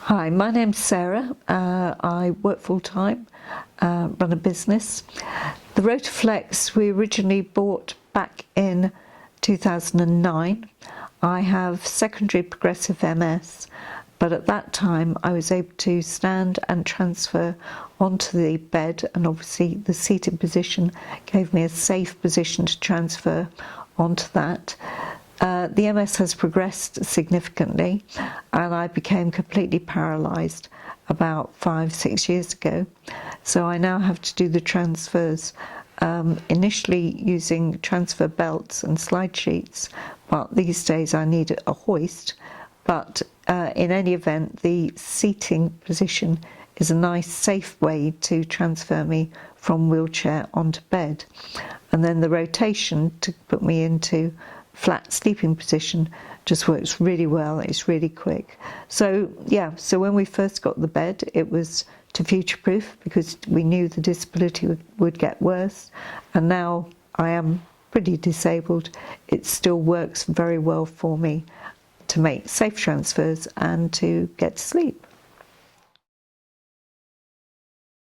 Hi, my name's Sarah. I work full-time, run a business. The Rotoflex we originally bought back in 2009. I have secondary progressive MS, but at that time I was able to stand and transfer onto the bed, and obviously the seated position gave me a safe position to transfer onto that. The MS has progressed significantly and I became completely paralysed about 5-6 years ago. So I now have to do the transfers, initially using transfer belts and slide sheets, but these days I need a hoist. But in any event, the seating position is a nice safe way to transfer me from wheelchair onto bed. And then the rotation to put me into flat sleeping position just works really well. It's really quick. So yeah, so when we first got the bed, it was to future-proof because we knew the disability would get worse, and now I am pretty disabled. It still works very well for me to make safe transfers and to get to sleep.